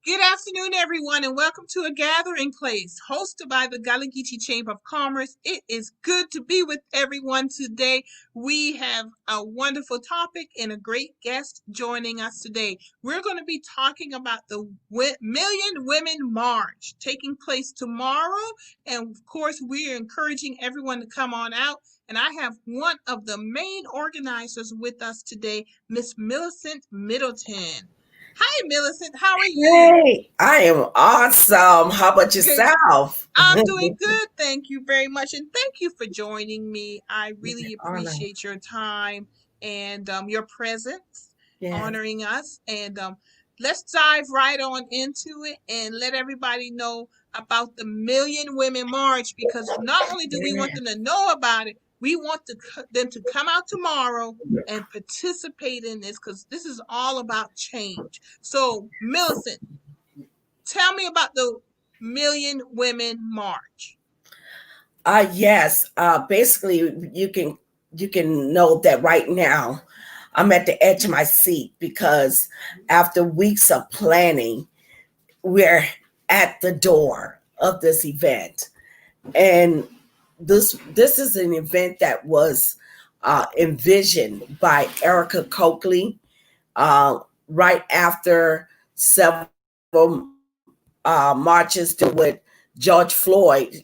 Good afternoon, everyone, and welcome to A Gathering Place, hosted by the Galagichi Chamber of Commerce. It is good to be with everyone today. We have a wonderful topic and a great guest joining us today. We're going to be talking about the Million Women March taking place tomorrow. And of course, we're encouraging everyone to come on out. And I have one of the main organizers with us today, Miss Millicent MIddleton. Hi, Millicent. How are you? Hey, I am awesome. How about Good. yourself? I'm doing good. Thank you very much. And thank you for joining me. I really Honor. appreciate your time and your presence, Yes. honoring us. And let's dive right on into it and let everybody know about the Million Women March, because not only do we want them to know about it, we want them to come out tomorrow and participate in this, because this is all about change. So, Millicent, tell me about the Million Women March. Yes. Basically, you can know that right now I'm at the edge of my seat because after weeks of planning, we're at the door of this event, and this is an event that was envisioned by Erica Coakley right after several marches with George Floyd.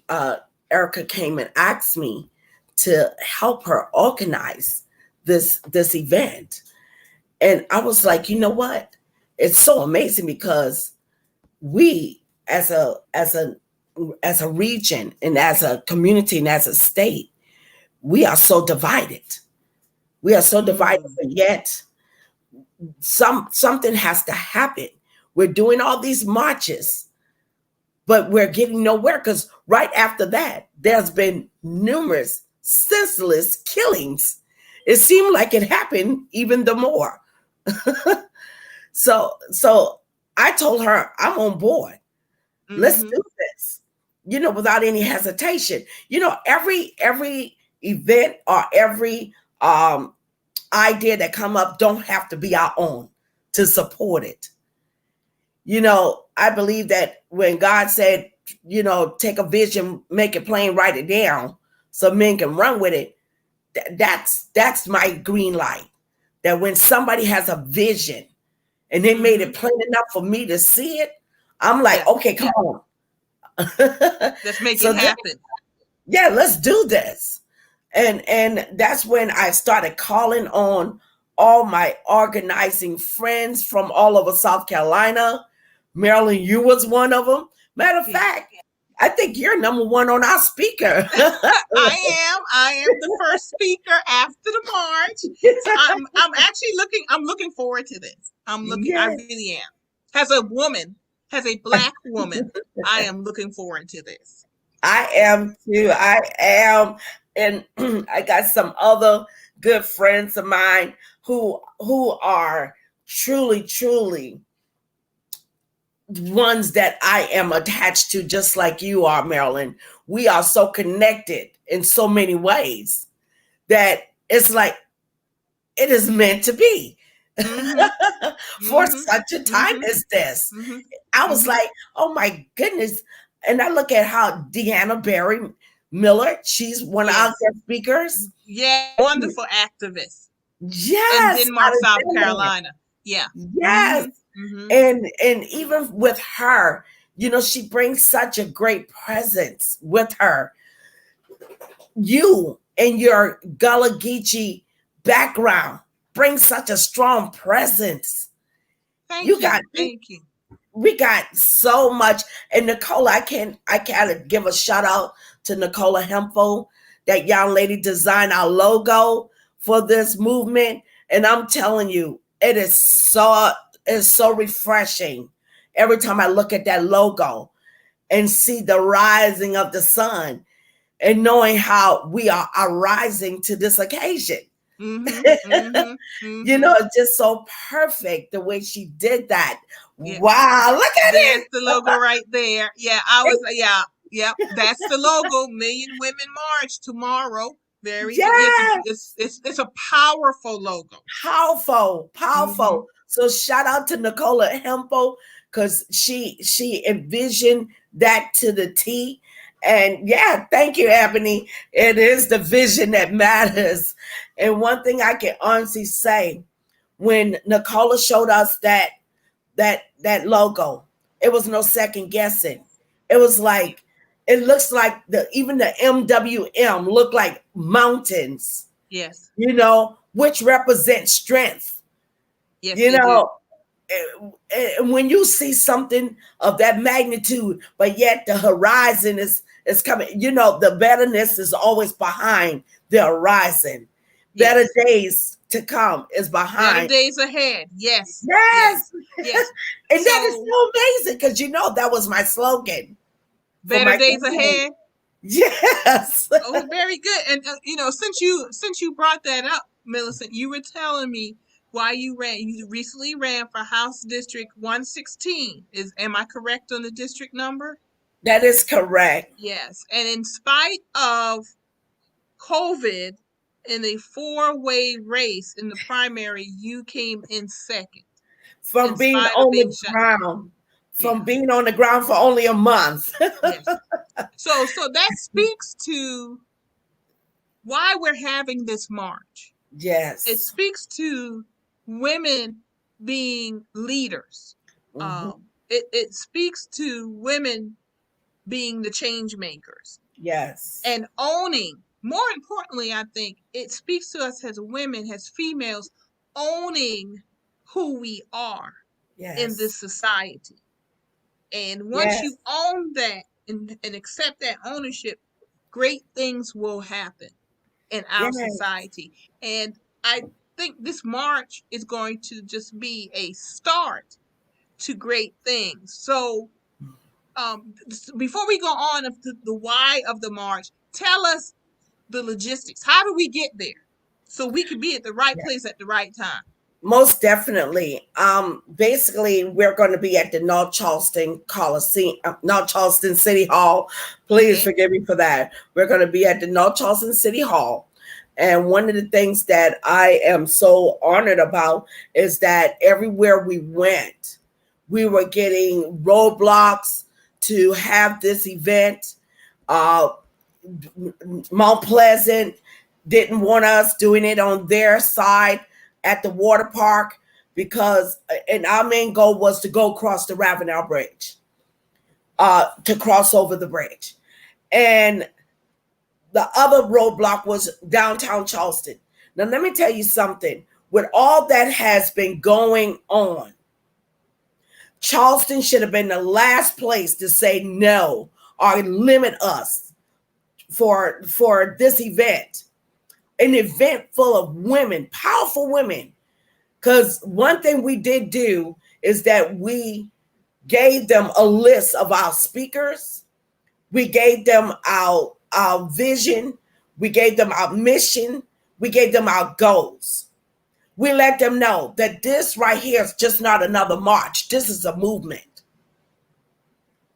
Erica came and asked me to help her organize this event, and I was like, you know what? It's so amazing because we, as a region and as a community and as a state, we are so divided. We are so divided, Mm. but yet something has to happen. We're doing all these marches, but we're getting nowhere because right after that, there's been numerous senseless killings. It seemed like it happened even the more. So I told her I'm on board. Let's Mm-hmm. do this. Without any hesitation. Every event or every idea that come up don't have to be our own to support it. I believe that when God said, take a vision, make it plain, write it down so men can run with it, that's my green light. That when somebody has a vision and they made it plain enough for me to see it, I'm like, Yeah. okay, come on. Let's make it So then, happen. yeah, let's do this. And that's when I started calling on all my organizing friends from all over South Carolina. Maryland, you was one of them. Matter of Yeah. fact, I think you're number one on our speaker. I am the first speaker after the march. So I'm actually looking forward to this. I Yes, really am. As a woman, as a black woman, I am looking forward to this. I am too. I am, and I got some other good friends of mine who are truly, truly ones that I am attached to, just like you are, Marilyn. We are so connected in so many ways that it's like it is meant to be Mm-hmm. for Mm-hmm. such a time Mm-hmm. as this. Mm-hmm. I was Mm-hmm. like, oh my goodness. And I look at how Deanna Barry Miller, she's one of our Yes. guest speakers. Yeah. Wonderful activist in Yes, out Denmark, of South Denmark. Carolina. Yeah. Yes. Mm-hmm. Mm-hmm. And even with her, she brings such a great presence with her. You and your Gullah Geechee background bring such a strong presence. Thank You you. got Thank you. we got so much. And Nicola, I can't give a shout out to Nicola Hempel. That young lady designed our logo for this movement. And I'm telling you, it's so refreshing every time I look at that logo and see the rising of the sun and knowing how we are arising to this occasion. Mm-hmm. Mm-hmm. Mm-hmm. It's just so perfect the way she did that. Yeah. Wow, look at There's it. the logo right there. Yeah, I was yeah, yep. That's the logo. Million Women March tomorrow. Very good. Yes, Yes, it's a powerful logo. powerful, Mm-hmm. powerful. So shout out to Nicola Hempel. because she envisioned that to the T. And yeah, thank you, Ebony. It is the vision that matters. And one thing I can honestly say, when Nicola showed us that logo, it was no second guessing. It was like, it looks like even the MWM look like mountains, Yes. Which represent strength. Yes, You they do. know, and when you see something of that magnitude, but yet the horizon is coming, the betterness is always behind the horizon. Yes. Better days to come is Better behind. days ahead. Yes. Yes. Yes. And that is so amazing, because that was my slogan. Better days ahead. Yes. Oh, very good. And since you brought that up, Millicent, you were telling me why you recently ran for House District 116. Am I correct on the district number? That is correct. Yes. And in spite of COVID, in a 4-way race in the primary, you came in second. From being on the ground. From being on the ground for only a month. Yes. So that speaks to why we're having this march. Yes. It speaks to women being leaders. Mm-hmm. It speaks to women being the change makers. Yes. And owning, more importantly, I think it speaks to us as women, as females, owning who we are in this society. And once you own that and accept that ownership, great things will happen in our society. And I think this march is going to just be a start to great things. So before we go on of the why of the march, tell us the logistics. How do we get there so we can be at the right place at the right time? Most definitely. Basically, we're going to be at the North Charleston Coliseum, North Charleston City Hall. Please forgive me for that. We're going to be at the North Charleston City Hall. And one of the things that I am so honored about is that everywhere we went, we were getting roadblocks to have this event. Mount Pleasant didn't want us doing it on their side at the water park, because and our main goal was to go across the Ravenel Bridge, to cross over the bridge. And the other roadblock was downtown Charleston. Now, let me tell you something. With all that has been going on, Charleston should have been the last place to say no or limit us for this event. An event full of women, powerful women. Because one thing we did do is that we gave them a list of our speakers. We gave them our vision. We gave them our mission. We gave them our goals. We let them know that this right here is just not another march. This is a movement.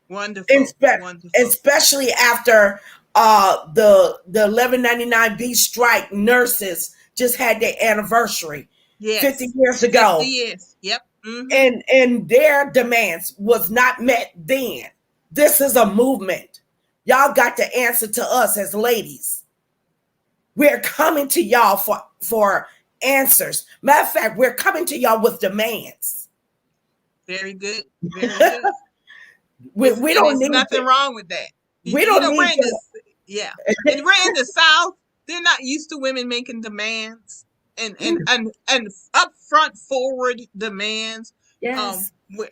Wonderful. Wonderful. Especially after the 1199B strike, nurses just had their anniversary 50 years ago. 50 years. Yep. Mm-hmm. And their demands was not met then. This is a movement. Y'all got to answer to us as ladies. We're coming to y'all for answers. Matter of fact, we're coming to y'all with demands. Very good. Very good. we don't need nothing wrong with that. We don't need yeah. And we're in the South. They're not used to women making demands and upfront forward demands. Yes. They're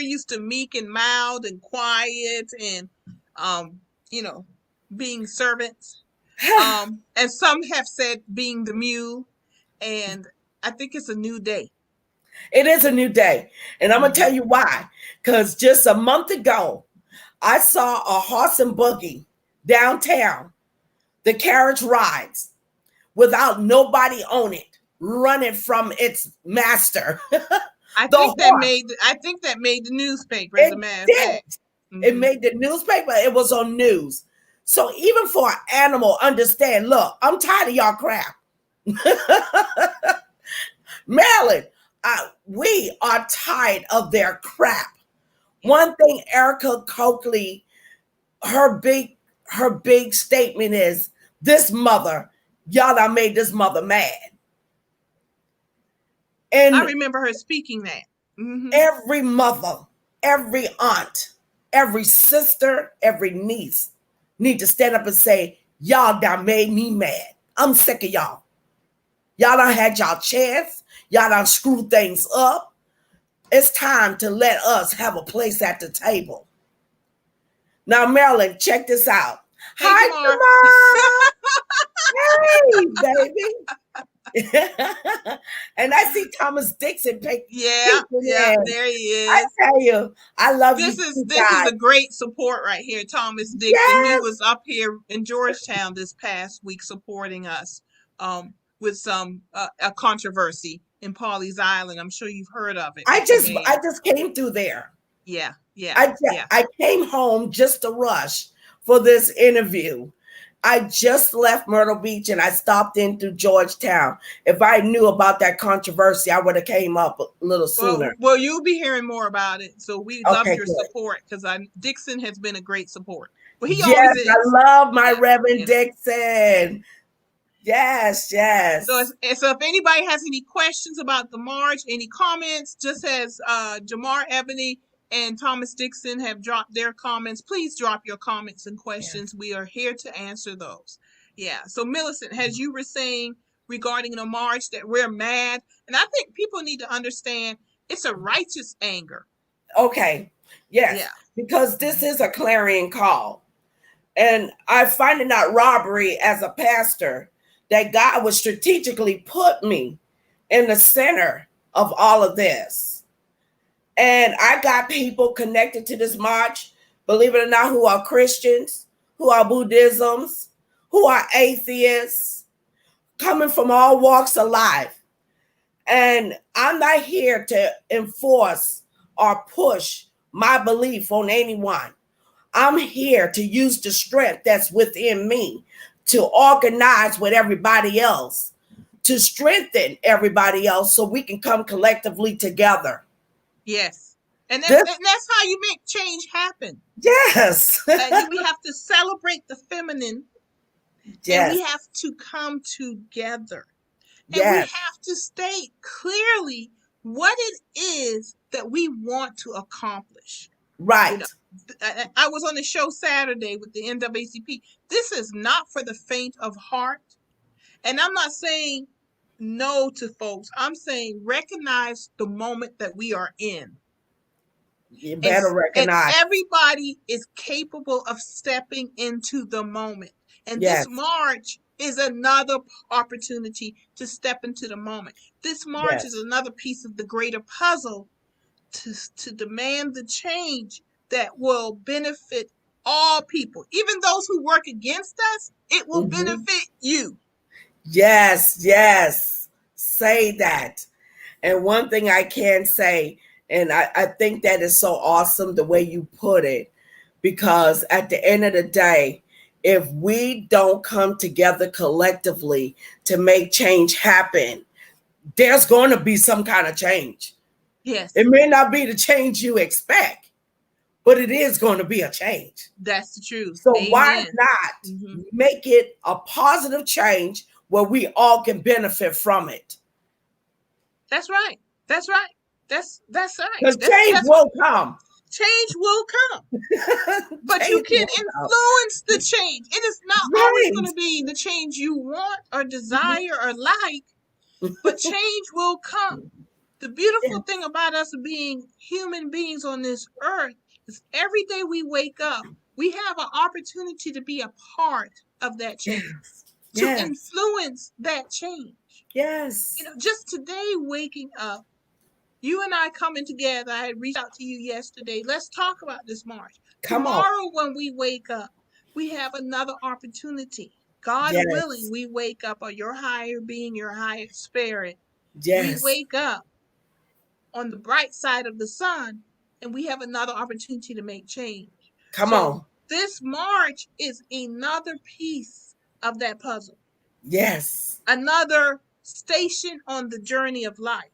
used to meek and mild and quiet and being servants. And some have said being the mule. And I think it's a new day. It is a new day. And I'm going to tell you why. Because just a month ago, I saw a horse and buggy downtown, the carriage rides, without nobody on it, running from its master. I think that made the newspaper, as a matter of fact. It made the newspaper. It was on news. So even for an animal, understand, look, I'm tired of y'all crap. Maryland, we are tired of their crap. One thing Erica Coakley, her big statement is, this mother, y'all done made this mother mad. And I remember her speaking that. Mm-hmm. Every mother, every aunt, every sister, every niece need to stand up and say, y'all done made me mad. I'm sick of y'all. Y'all done had y'all chance. Y'all done screwed things up. It's time to let us have a place at the table. Now, Marilyn, check this out. Hey, Hi, Jamar. Hey, baby. And I see Thomas Dixon. Yeah, there he is. I tell you, I love this you. This is a great support right here, Thomas Dixon. Yes. He was up here in Georgetown this past week supporting us with some a controversy in Pawleys Island. I'm sure you've heard of it. I just came through there. Yeah. I came home just to rush for this interview. I just left Myrtle Beach and I stopped in through Georgetown. If I knew about that controversy, I would have came up a little sooner. Well, you'll be hearing more about it. So we love your support, because Dixon has been a great support. Well, he always is. I love my Reverend Dixon. Yes. So if anybody has any questions about the march, any comments, just as Jamar Ebony and Thomas Dixon have dropped their comments, please drop your comments and questions. Yeah. We are here to answer those. Yeah. So Millicent, as you were saying regarding the march, that we're mad. And I think people need to understand it's a righteous anger. Okay. Yes. Yeah. Because this is a clarion call. And I find it not robbery as a pastor that God would strategically put me in the center of all of this. And I got people connected to this march, believe it or not, who are Christians, who are Buddhisms, who are atheists, coming from all walks of life. And I'm not here to enforce or push my belief on anyone. I'm here to use the strength that's within me to organize with everybody else, to strengthen everybody else so we can come collectively together. Yes. And that's how you make change happen. Yes. We have to celebrate the feminine. Yes. And we have to come together. And we have to state clearly what it is that we want to accomplish. Right. You know, I was on the show Saturday with the NAACP. This is not for the faint of heart. And I'm not saying no to folks. I'm saying recognize the moment that we are in. You better recognize. And everybody is capable of stepping into the moment. And this march is another opportunity to step into the moment. This march is another piece of the greater puzzle to demand the change that will benefit all people. Even those who work against us, it will benefit you. Yes. Say that. And one thing I can say, and I think that is so awesome the way you put it, because at the end of the day, if we don't come together collectively to make change happen, there's going to be some kind of change. Yes. It may not be the change you expect, but it is going to be a change. That's the truth. So why not make it a positive change where we all can benefit from it? That's right. That's right. That's right. Because change will come. Change will come. But you can influence the change. It is not always going to be the change you want or desire or like, but change will come. The beautiful thing about us being human beings on this earth is every day we wake up, we have an opportunity to be a part of that change, to influence that change. Yes. You know, just today waking up, you and I coming together, I had reached out to you yesterday. Let's talk about this march. Tomorrow when we wake up, we have another opportunity. God willing, we wake up, or your higher being, your higher spirit. Yes. We wake up on the bright side of the sun, and we have another opportunity to make change. Come on. This march is another piece of that puzzle. Yes. Another station on the journey of life.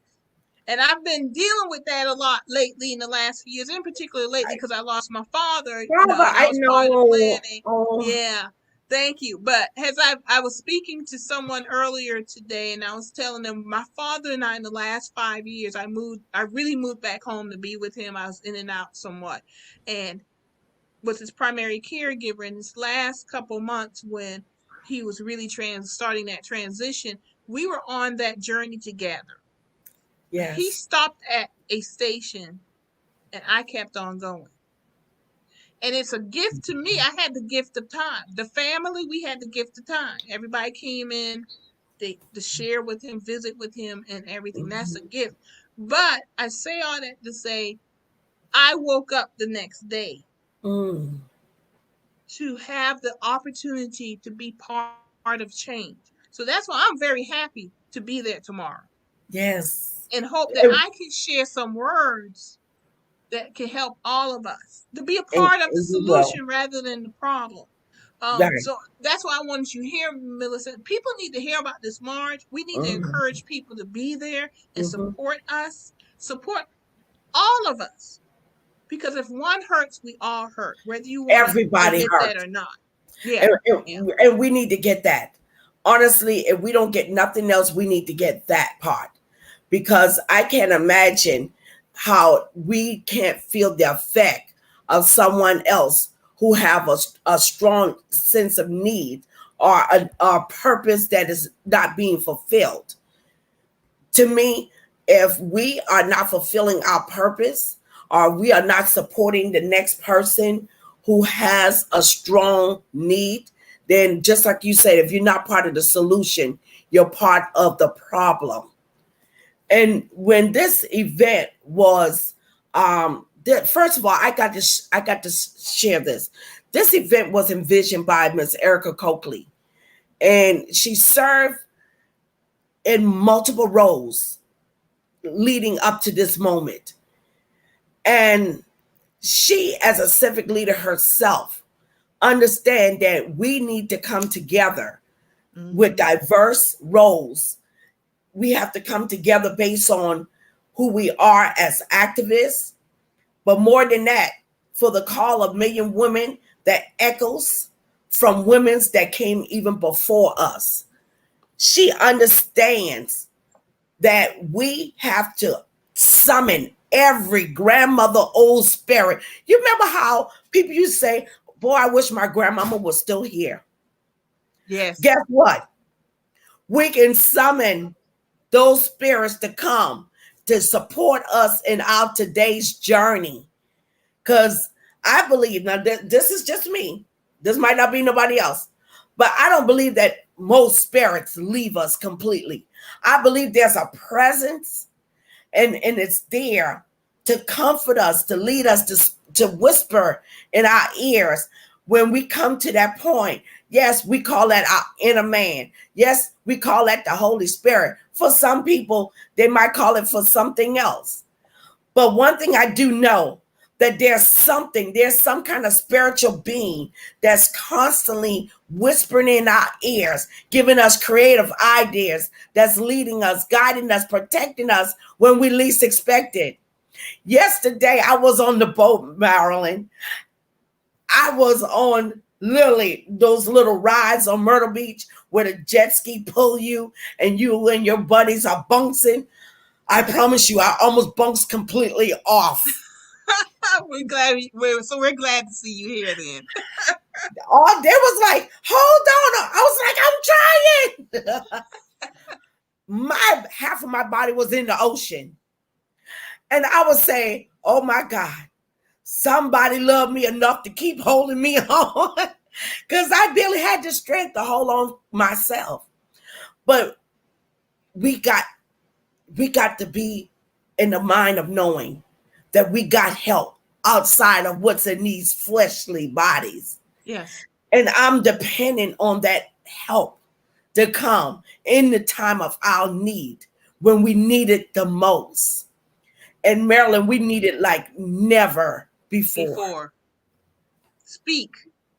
And I've been dealing with that a lot lately in the last few years, in particular lately because I lost my father, Father, and I I was part of the know. planning. Oh, Yeah, thank you. But as I was speaking to someone earlier today, and I was telling them my father and I in the last 5 years, I really moved back home to be with him. I was in and out somewhat, and was his primary caregiver in this last couple months when he was really starting that transition. We were on that journey together. He yes. stopped at a station and I kept on going. And it's a gift to me. I had the gift of time. The family, we had the gift of time. Everybody came in, they to share with him, visit with him, and everything. That's a Mhm. gift. But I say all that to say, I woke up the next day Mm, to have the opportunity to be part of change. So that's why I'm very happy to be there tomorrow yes. and hope that And, I can share some words that can help all of us to be a and, part of the and you will. solution rather than the problem. Right. So that's why I wanted you here, Millicent. People need to hear about this march. We need to Mm-hmm. encourage people to be there and Mm-hmm. support us, support all of us. Because if one hurts, we all hurt, whether you want to Everybody admit that hurts. or not. Yeah, And, yeah, and we need to get that. Honestly, if we don't get nothing else, we need to get that part. Because I can't imagine how we can't feel the effect of someone else who have a strong sense of need or a purpose that is not being fulfilled. To me, if we are not fulfilling our purpose or we are not supporting the next person who has a strong need, then just like you said, if you're not part of the solution, you're part of the problem. And when this event was first of all, I got to share this. This event was envisioned by Miss Erica Coakley, and she served in multiple roles leading up to this moment. And she, as a civic leader herself, understand that we need to come together with mm-hmm. diverse roles. We have to come together based on who we are as activists, but more than that, for the call of million women that echoes from women's that came even before us. She understands that we have to summon every grandmother old spirit. You remember how people used to say, boy, I wish my grandmama was still here. Yes, Guess what? We can summon those spirits to come to support us in our today's journey. Because I believe, now this is just me, this might not be nobody else, but I don't believe that most spirits leave us completely. I believe there's a presence and it's there to comfort us, to lead us, to whisper in our ears when we come to that point. Yes, we call that our inner man. Yes, we call that the Holy Spirit. For some people, they might call it for something else. But one thing I do know, that there's some kind of spiritual being that's constantly whispering in our ears, giving us creative ideas, that's leading us, guiding us, protecting us when we least expect it. Yesterday, I was on the boat, Marilyn. I was on literally those little rides on Myrtle Beach where the jet ski pull you and you and your buddies are bouncing. I promise you, I almost bounced completely off. we're glad to see you here. Then All there was like, hold on. I was like, I'm trying. My half of my body was in the ocean. And I was saying, oh my God, somebody loved me enough to keep holding me on. Because I barely had the strength to hold on myself. But we got we got to be in the mind of knowing that we got help outside of what's in these fleshly bodies. yes, And I'm dependent on that help to come in the time of our need when we need it the most. And Maryland, we need it like never before. before speak,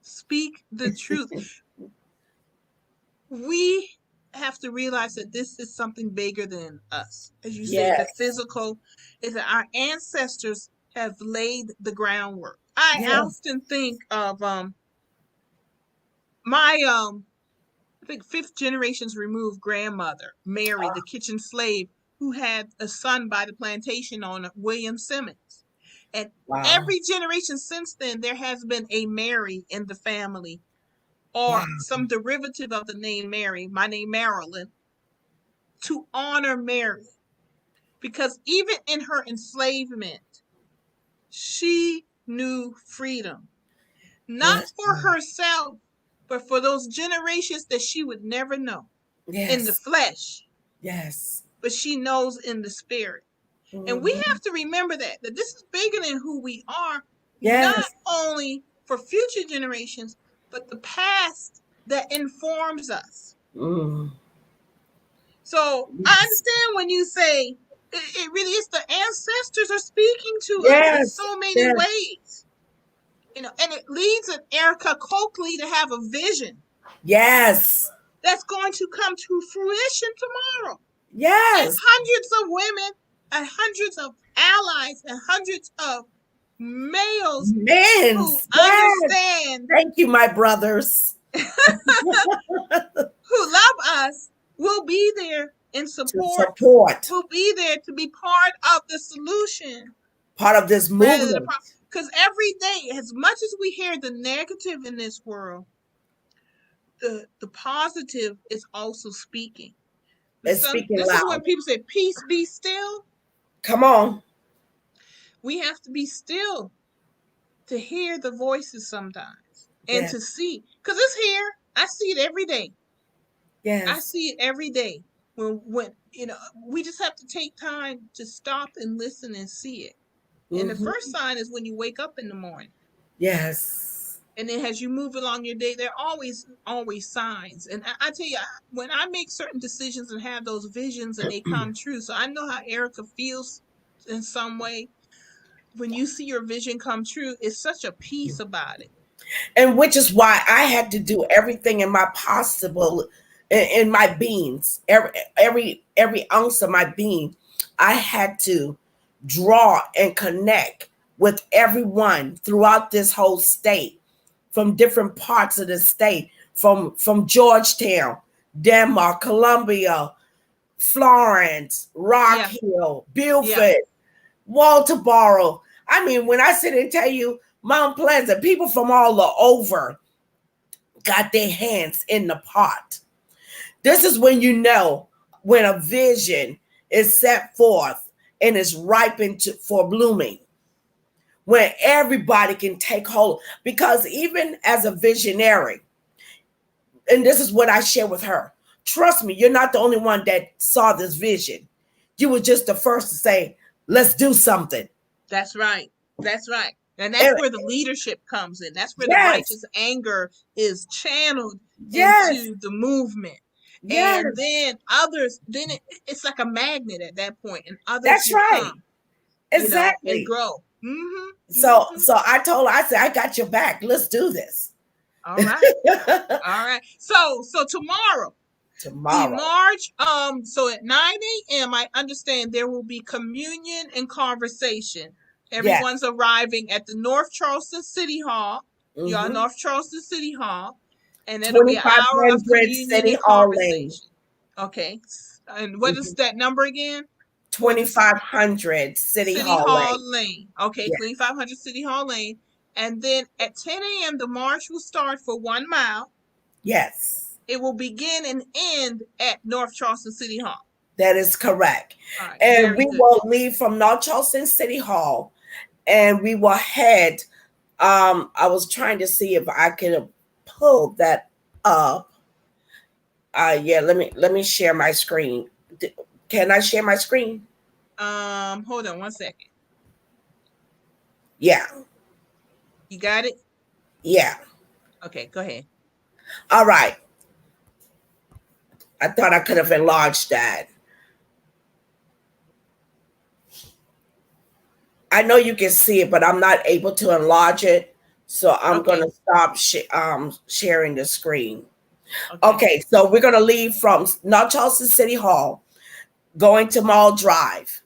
speak the truth. We have to realize that this is something bigger than us. As you said, the Yes. physical is that our ancestors have laid the groundwork. I Yes. often think of my I think fifth generations removed grandmother, Mary, the kitchen slave, who had a son by the plantation owner, William Simmons. And Wow. every generation since then, there has been a Mary in the family or Wow. some derivative of the name Mary, my name Marilyn, to honor Mary. Because even in her enslavement, she knew freedom, not Yes. for herself, but for those generations that she would never know in the Yes. flesh, Yes. but she knows in the spirit. And we Mhm. have to remember that this is bigger than who we are, not Yes. only for future generations, but the past that informs us. Mm. So I Yes. understand when you say it really is the ancestors are speaking to us in Yes. so many Yes. ways. And it leads an Erica Coakley to have a vision Yes. that's going to come to fruition tomorrow. And Yes. hundreds of women and hundreds of allies and hundreds of males who Men's. Yes. understand, Thank you, my brothers. who love us, will be there in To support, support will be there to be part of the solution part of this rather than the movement. problem. Because every day, as much as we hear the negative in this world, the positive is also speaking. It's speaking This is when loud. people say, peace be still. Come on. We have to be still to hear the voices sometimes and Yes. to see. Because it's here. I see it every day. I Yes. see it every day. When we just have to take time to stop and listen and see it. And the Hmm. first sign is when you wake up in the morning. Yes. And then as you move along your day, there are always signs. And I tell you, when I make certain decisions and have those visions and they come true, so I know how Erica feels in some way. When you see your vision come true, it's such a peace about it. And which is why I had to do everything in my possible in my beings, every ounce of my being. I had to draw and connect with everyone throughout this whole state, from different parts of the state, from Georgetown, Denmark, Columbia, Florence, Rock Yeah, Hill, yeah, Beaufort, Walterboro. I mean, when I sit and tell you Mount Pleasant, people from all over got their hands in the pot. This is when you know when a vision is set forth and is ripened for blooming, when everybody can take hold. Because even as a visionary, and this is what I share with her, trust me, you're not the only one that saw this vision. You were just the first to say, let's do something. that's right. That's right. And that's And where the leadership comes in. That's where the yes, righteous anger is channeled yes, into the movement. And yes, then others, it's like a magnet at that point, and others that's will right. come, and Exactly. grow. Mm-hmm. So Mm-hmm. so I told her, I said, I got your back. Let's do this. All right. All right. So tomorrow, the Tomorrow. march, so at 9 a.m., I understand there will be communion and conversation. Yes. Everyone's arriving at the North Charleston City Hall. Y'all, Mm-hmm. North Charleston City Hall. And it'll be an hour of 2500 communion City and Hall Lane. conversation. Okay. And what is Mm-hmm. that number again? For the 2500 City City Hall Hall Lane. Lane. Okay, Yes. 2500 City Hall Lane. And then at 10 a.m., the march will start for 1 mile. Yes. It will begin and end at North Charleston City Hall. That is correct. All right, And very we good. will leave from North Charleston City Hall and we will head. I was trying to see if I could pull that up. Yeah, let me share my screen. Can I share my screen? Hold on 1 second. Yeah. You got it? Yeah. Okay, go ahead. All right. I thought I could have enlarged that. I know you can see it, but I'm not able to enlarge it. So I'm Okay. going to stop sharing the screen. Okay. Okay, so we're going to leave from North Charleston City Hall, going to Mall Drive.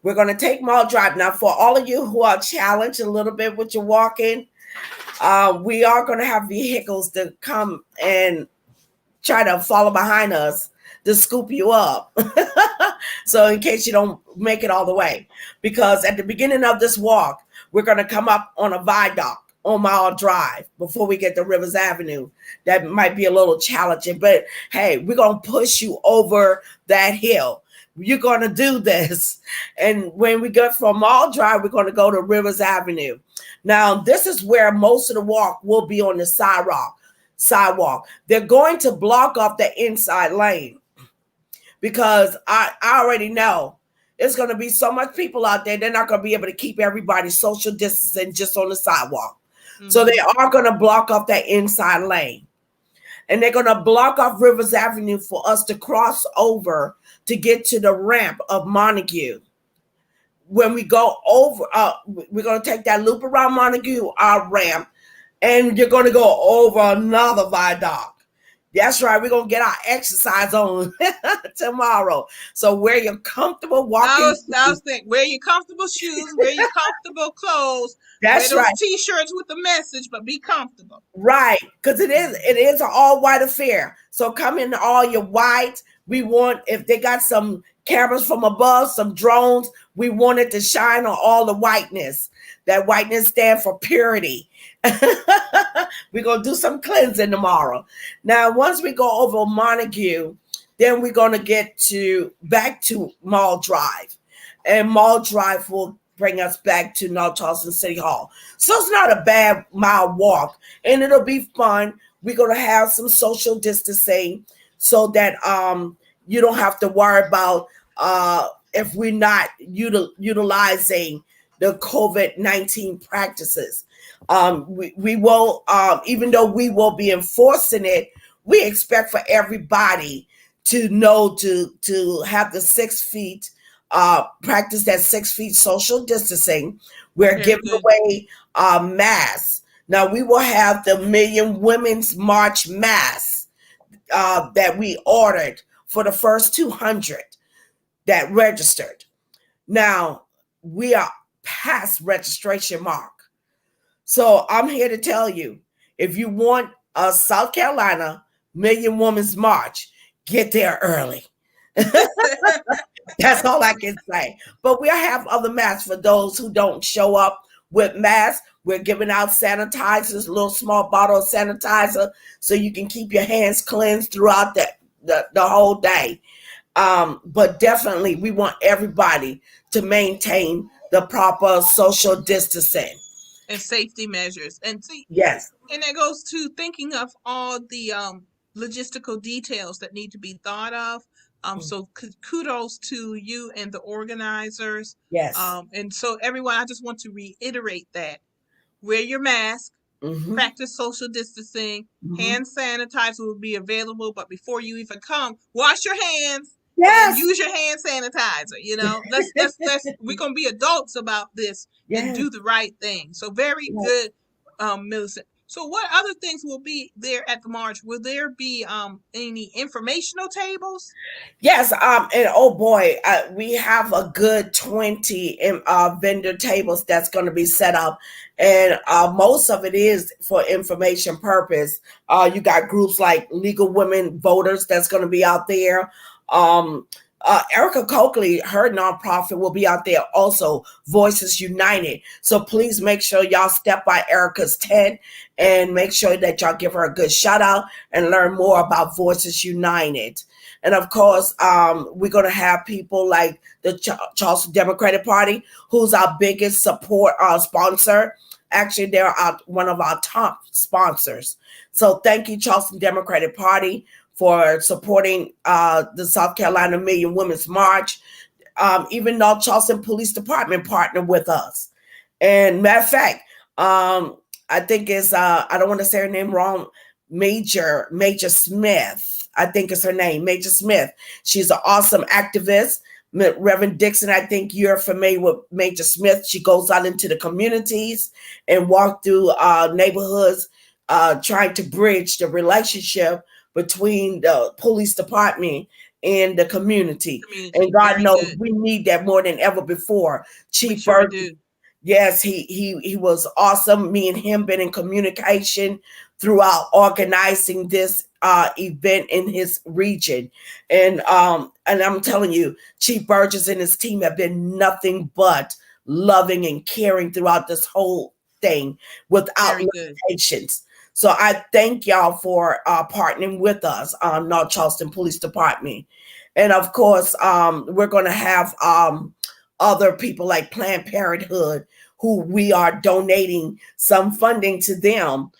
We're going to take Mall Drive. Now, for all of you who are challenged a little bit with your walking, we are going to have vehicles to come and try to follow behind us to scoop you up. So in case you don't make it all the way, because at the beginning of this walk, we're going to come up on a viaduct on Mall Drive before we get to Rivers Avenue. That might be a little challenging, but hey, we're going to push you over that hill. You're going to do this. And when we get from Mall Drive, we're going to go to Rivers Avenue. Now, this is where most of the walk will be on the sidewalk. They're going to block off the inside lane because I already know it's going to be so much people out there. They're not going to be able to keep everybody social distancing just on the sidewalk. Mm-hmm. So they are going to block off that inside lane. And they're going to block off Rivers Avenue for us to cross over to get to the ramp of Montague. When we go over, we're going to take that loop around Montague, our ramp, and you're going to go over another viaduct. That's right. We're going to get our exercise on tomorrow. So wear your comfortable walking shoes. I was thinking, wear your comfortable shoes, wear your comfortable clothes. That's wear those right. T-shirts with the message, but be comfortable. Right. Because it is an all-white affair. So come in all your white. We want, if they got some cameras from above, some drones, we want it to shine on all the whiteness. That whiteness stands for purity. We're going to do some cleansing tomorrow. Now, once we go over Montague, then we're going to get back to Mall Drive. And Mall Drive will bring us back to North Charleston City Hall. So it's not a bad mile walk. And it'll be fun. We're going to have some social distancing so that you don't have to worry about if we're not utilizing the COVID-19 practices. We will, even though we will be enforcing it, we expect for everybody to know to have the 6 feet, practice that 6 feet social distancing. We're giving away masks. Now we will have the Million Womxn March masks that we ordered for the first 200 that registered. Now we are past registration mark. So I'm here to tell you, if you want a South Carolina Million Womxn March, get there early. That's all I can say. But we'll have other masks for those who don't show up with masks. We're giving out sanitizers, a little small bottle of sanitizer, so you can keep your hands cleansed throughout the whole day. But definitely, we want everybody to maintain the proper social distancing and safety measures. And see, yes, and that goes to thinking of all the logistical details that need to be thought of. So kudos to you and the organizers. Yes. And so everyone, I just want to reiterate that. Wear your mask, practice social distancing, hand sanitizer will be available, but before you even come, wash your hands. Yes. And use your hand sanitizer. You know, let's we're gonna be adults about this and do the right thing. So very good, Millicent. So what other things will be there at the march? Will there be any informational tables? Yes, and oh boy, we have a good 20 vendor tables that's going to be set up, and most of it is for information purpose. You got groups like Legal Women Voters that's going to be out there. Erica Coakley, her nonprofit, will be out there also, Voices United. So please make sure y'all step by Erica's tent and make sure that y'all give her a good shout out and learn more about Voices United. And of course, we're going to have people like the Charleston Democratic Party, who's our biggest sponsor. Actually, they're one of our top sponsors. So thank you, Charleston Democratic Party, for supporting the South Carolina Million Womxn March. Even though Charleston Police Department partnered with us. And matter of fact, I think it's, I don't want to say her name wrong, Major Smith. I think it's her name, Major Smith. She's an awesome activist. Reverend Dixon, I think you're familiar with Major Smith. She goes out into the communities and walk through neighborhoods, trying to bridge the relationship between the police department and the community. And Community. God Very knows good. we need that more than ever before. We Chief sure Burgess, do. yes, he was awesome. Me and him been in communication throughout organizing this event in his region. And I'm telling you, Chief Burgess and his team have been nothing but loving and caring throughout this whole thing without Very good. limitations. So I thank y'all for partnering with us on North Charleston Police Department. And of course, we're going to have other people like Planned Parenthood who we are donating some funding to them.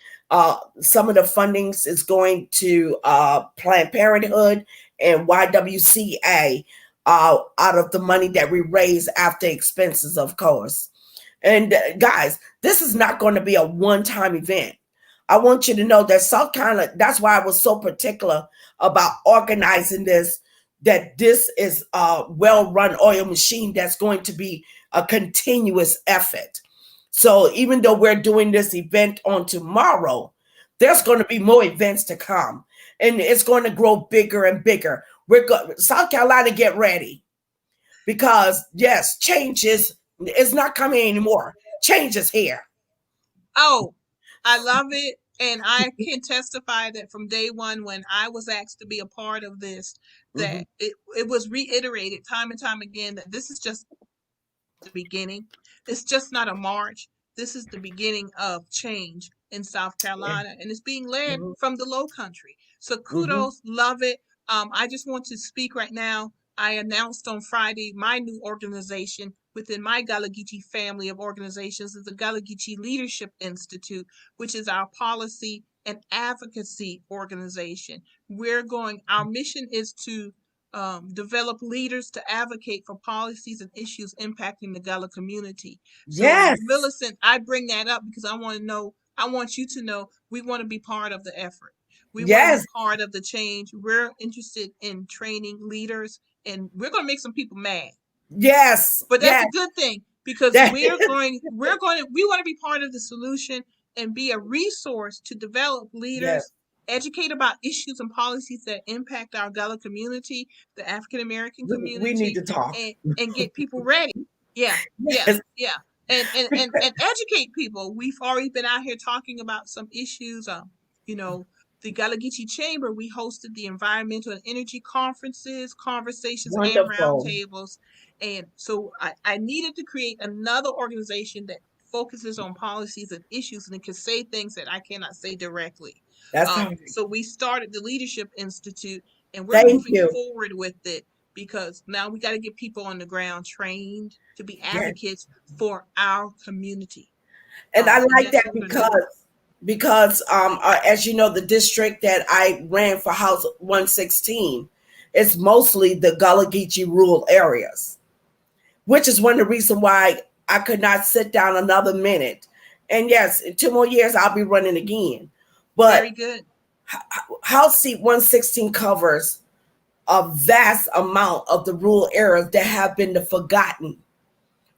Some of the fundings is going to Planned Parenthood and YWCA out of the money that we raise after expenses, of course. And guys, this is not going to be a one-time event. I want you to know that South Carolina, that's why I was so particular about organizing this, that this is a well-run oil machine that's going to be a continuous effort. So even though we're doing this event on tomorrow, there's going to be more events to come, and it's going to grow bigger and bigger. South Carolina, get ready, because yes, change is not coming anymore. Change is here. Oh, I love it. And I can testify that from day one, when I was asked to be a part of this, Mhm. that it was reiterated time and time again that this is just the beginning. It's just not a march. This is the beginning of change in South Yeah. Carolina, and it's being led Mhm. from the Low Country. So Mhm. kudos, love it. I just want to speak right now. I announced on Friday my new organization within my Gullah Geechee family of organizations is the Gullah Geechee Leadership Institute, which is our policy and advocacy organization. Our mission is to develop leaders to advocate for policies and issues impacting the Gullah community. So, Yes. Millicent, I bring that up because I want you to know we want to be part of the effort. We want to be Yes. part of the change. We're interested in training leaders, and we're going to make some people mad. Yes. But that's Yes. a good thing because That- we want to be part of the solution and be a resource to develop yes. leaders, educate about issues and policies that impact our Gullah community, the African American We need community, to talk. and get people ready. Yeah, yeah, Yes. yeah. And educate people. We've already been out here talking about some issues. You know, the Gullah Geechee Chamber, we hosted the environmental and energy conferences, conversations, and Wonderful. roundtables. And so I needed to create another organization that focuses on policies and issues and it can say things that I cannot say directly. That's all right. So we started the Leadership Institute and we're Thank moving you. forward with it because now we got to get people on the ground trained to be Yes. advocates for our community. And I And like that's that what we're going to do. because as you know, the district that I ran for House 116 is mostly the Gullah Geechee rural areas, which is one of the reasons why I could not sit down another minute. And yes, in 2 more years I'll be running again. Very But good. House Seat 116 covers a vast amount of the rural areas that have been the forgotten,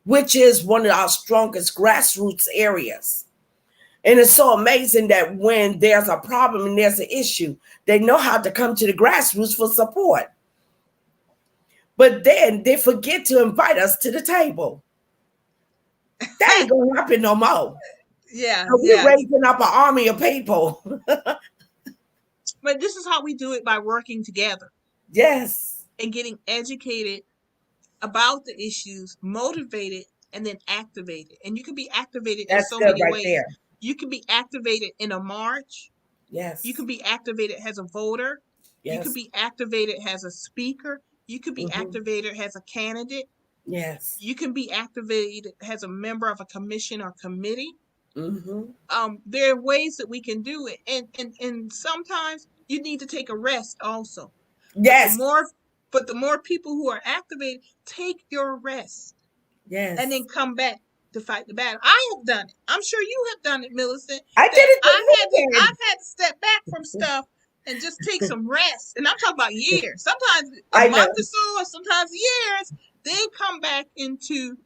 which is one of our strongest grassroots areas. And it's so amazing that when there's a problem and there's an issue, they know how to come to the grassroots for support. But then they forget to invite us to the table. That ain't gonna happen no more. Yeah, So we're yeah. raising up an army of people. But this is how we do it, by working together Yes. and getting educated about the issues, motivated, and then activated. And you can be activated in That's so good many right ways. there. You can be activated in a march. You Yes. can be activated as a voter. You can Yes. be activated as a speaker. You can be Hmm. activated as a candidate. Yes. You can be activated as a member of a commission or committee. Hmm. There are ways that we can do it, and sometimes you need to take a rest also. But the Yes. more but the more people who are activated, take your rest and Yes. then come back to fight the battle. I have done it. I'm sure you have done it, Millicent. I did That it I've again. had to step back from stuff and just take some rest. And I'm talking about years, sometimes a I know. month or so, or sometimes years, then come back into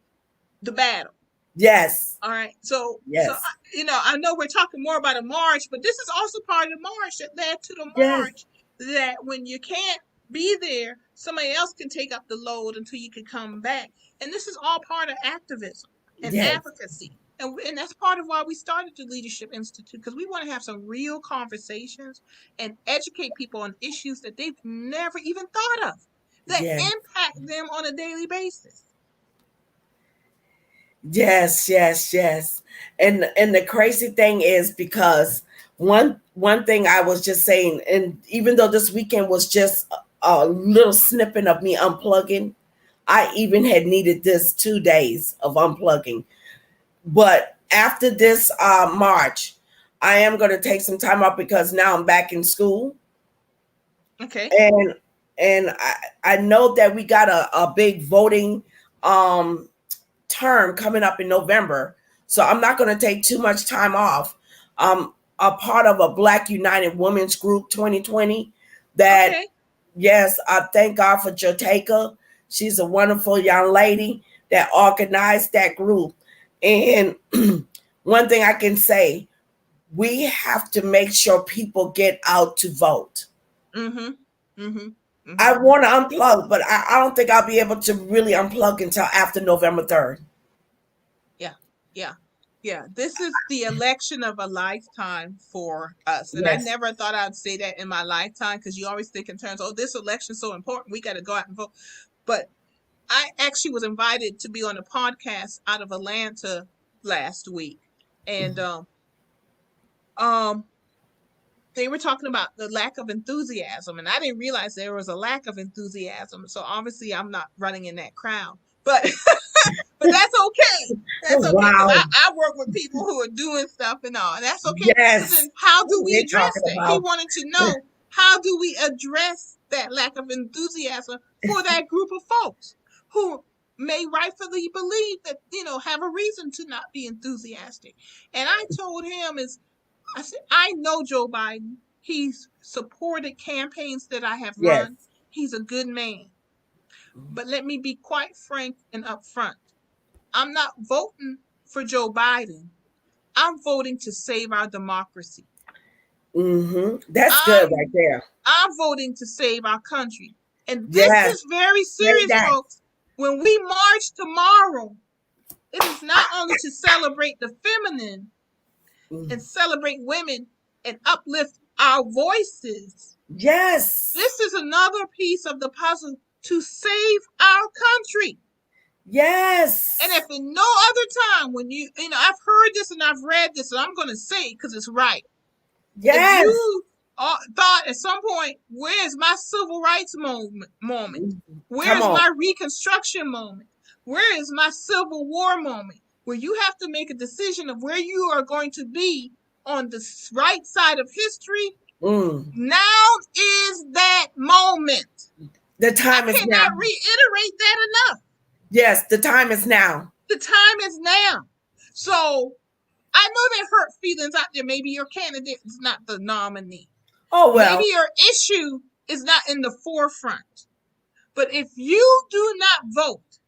the battle. Yes. All right. So Yes. I know we're talking more about a march, but this is also part of the march that led to the Yes. march. that when you can't be there, somebody else can take up the load until you can come back. And this is all part of activism and Yes. advocacy. And that's part of why we started the Leadership Institute, because we want to have some real conversations and educate people on issues that they've never even thought of that Yes. impact them on a daily basis. Yes, yes, yes. And the crazy thing is, because one thing I was just saying, and even though this weekend was just a little snippet of me unplugging, I even had needed this 2 days of unplugging. But after this March, I am going to take some time off because now I'm back in school. Okay. And I know that we got a big voting term coming up in November. So I'm not going to take too much time off. I'm a part of a Black United Women's Group 2020 that, Okay. yes, I thank God for Joteka. She's a wonderful young lady that organized that group. And one thing I can say, we have to make sure people get out to vote. Mm-hmm. Mm-hmm. Mm-hmm. I want to unplug, but I don't think I'll be able to really unplug until after November 3rd. Yeah. Yeah. Yeah. This is the election of a lifetime for us. And I Yes. never thought I'd say that in my lifetime, because you always think in terms, oh, this election's so important, we got to go out and vote. But I actually was invited to be on a podcast out of Atlanta last week. And they were talking about the lack of enthusiasm, and I didn't realize there was a lack of enthusiasm. So obviously I'm not running in that crowd. But but that's okay. That's okay. Wow. I work with people who are doing stuff and all. And that's okay. Yes. Then how do we We're address talking that? about- He wanted to know, how do we address that lack of enthusiasm for that group of folks who may rightfully believe that, have a reason to not be enthusiastic. And I told him, I said, I know Joe Biden. He's supported campaigns that I have Yes. run. He's a good man. But let me be quite frank and upfront. I'm not voting for Joe Biden. I'm voting to save our democracy. That's good right there. I'm voting to save our country. And this Yes. is very serious, folks. When we march tomorrow, it is not only to celebrate the feminine and celebrate women and uplift our voices. Yes. This is another piece of the puzzle to save our country. Yes. And if in no other time, when I've heard this and I've read this, and I'm going to say it because it's right. Yes. If you thought at some point, where's my civil rights moment? Where's my Reconstruction moment? Where is my Civil War moment? Where you have to make a decision of where you are going to be on the right side of history. Now is that moment. The time is now. I cannot reiterate that enough. Yes, the time is now. The time is now. So I know there hurt feelings out there. Maybe your candidate is not the nominee. Oh, well. Maybe your issue is not in the forefront. But if you do not vote,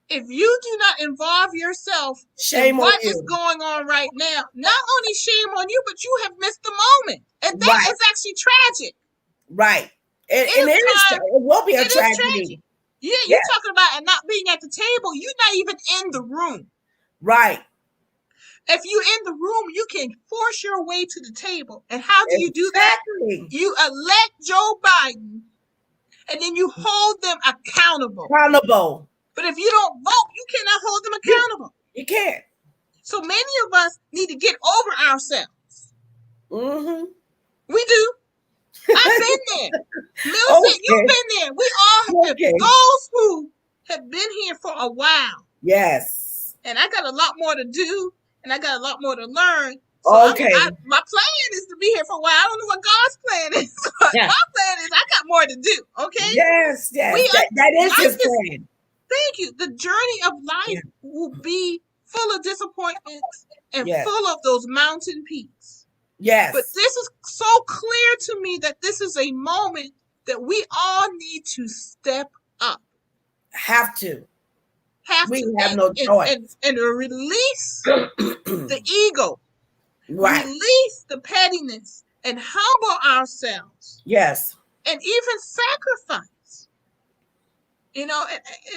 if you do not involve yourself in what is going on right now, not only shame on you, but you have missed the moment. And that is actually tragic. Right. It will be a tragedy. Yeah, you're talking about and not being at the table. You're not even in the room. Right. If you're in the room, you can force your way to the table. And how do you do that? You elect Joe Biden, and then you hold them accountable. But if you don't vote, you cannot hold them accountable. You can't. So many of us need to get over ourselves. We do. I've been there. Millicent, you've been there. We all have been. Those who have been here for a while. Yes. And I got a lot more to do, and I got a lot more to learn. So my plan is to be here for a while. I don't know what God's plan is. But my plan is I got more to do. Okay? Yes, yes. That is his plan. Thank you. The journey of life will be full of disappointments and full of those mountain peaks. Yes. But this is so clear to me that this is a moment that we all need to step up. Have to. We to. have no choice. And release the ego. Right. Release the pettiness and humble ourselves. Yes. and even sacrifice. You know,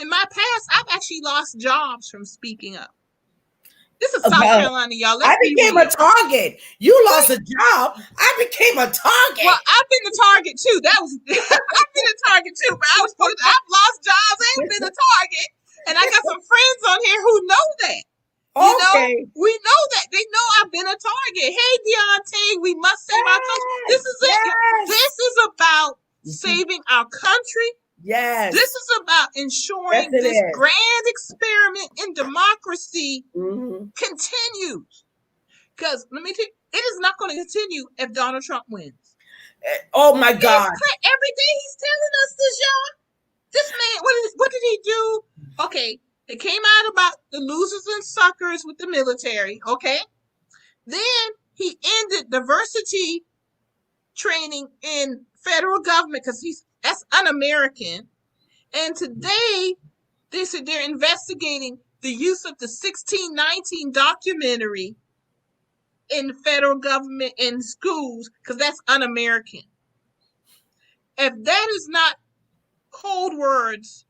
in my past, I've actually lost jobs from speaking up. This is South Carolina, y'all. Let's I be became real. a target. You lost a job. I became a target. Well, I've been the target too. That was I've been a target too. But I've lost jobs and been a target. And I got some friends on here who know that. You know, we know that. They know I've been a target. Hey, Deontay, we must save our country. This is it. This is about saving our country. Yes. This is about ensuring this grand experiment in democracy continues. Because let me tell you, it is not going to continue if Donald Trump wins. Oh my God. Everything he's telling us this, y'all. This man, what did he do? Okay, it came out about the losers and suckers with the military, okay? Then he ended diversity training in federal government because that's un-American. And today, they said they're investigating the use of the 1619 documentary in federal government and schools because that's un-American. If that is not cold words,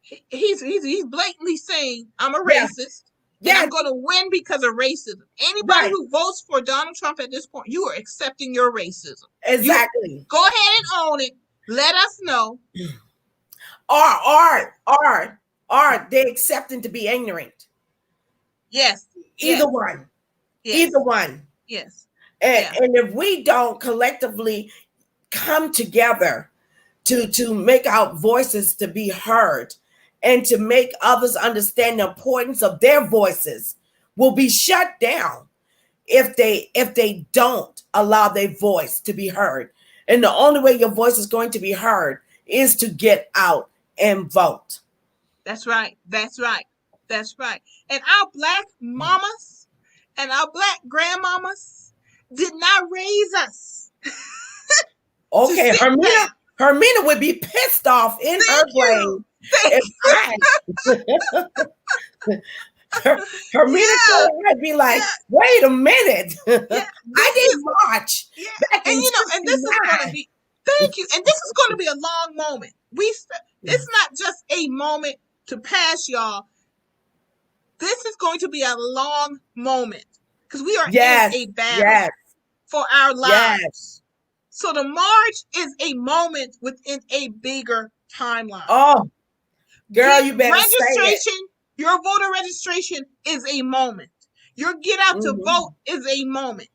he's blatantly saying I'm a racist. And I'm going to win because of racism. Anybody who votes for Donald Trump at this point, you are accepting your racism. Exactly. Go ahead and own it. Let us know. Or they're accepting to be ignorant. Yes. Either one. Yes. Either one. Yes. And if we don't collectively come together to make our voices to be heard and to make others understand the importance of their voices, will be shut down if they don't allow their voice to be heard. And the only way your voice is going to be heard is to get out and vote. That's right. That's right. That's right. And our Black mamas and our Black grandmamas did not raise us. Okay, Hermina would be pissed off in her grave. Hermina would be like, wait a minute. I didn't march back in 69. And this is going to be, thank you. And this is going to be a long moment. It's not just a moment to pass, y'all. This is going to be a long moment because we are in a battle for our lives. Yes. So the march is a moment within a bigger timeline. Oh, girl, you better say it. Your voter registration is a moment. Your get out to vote is a moment.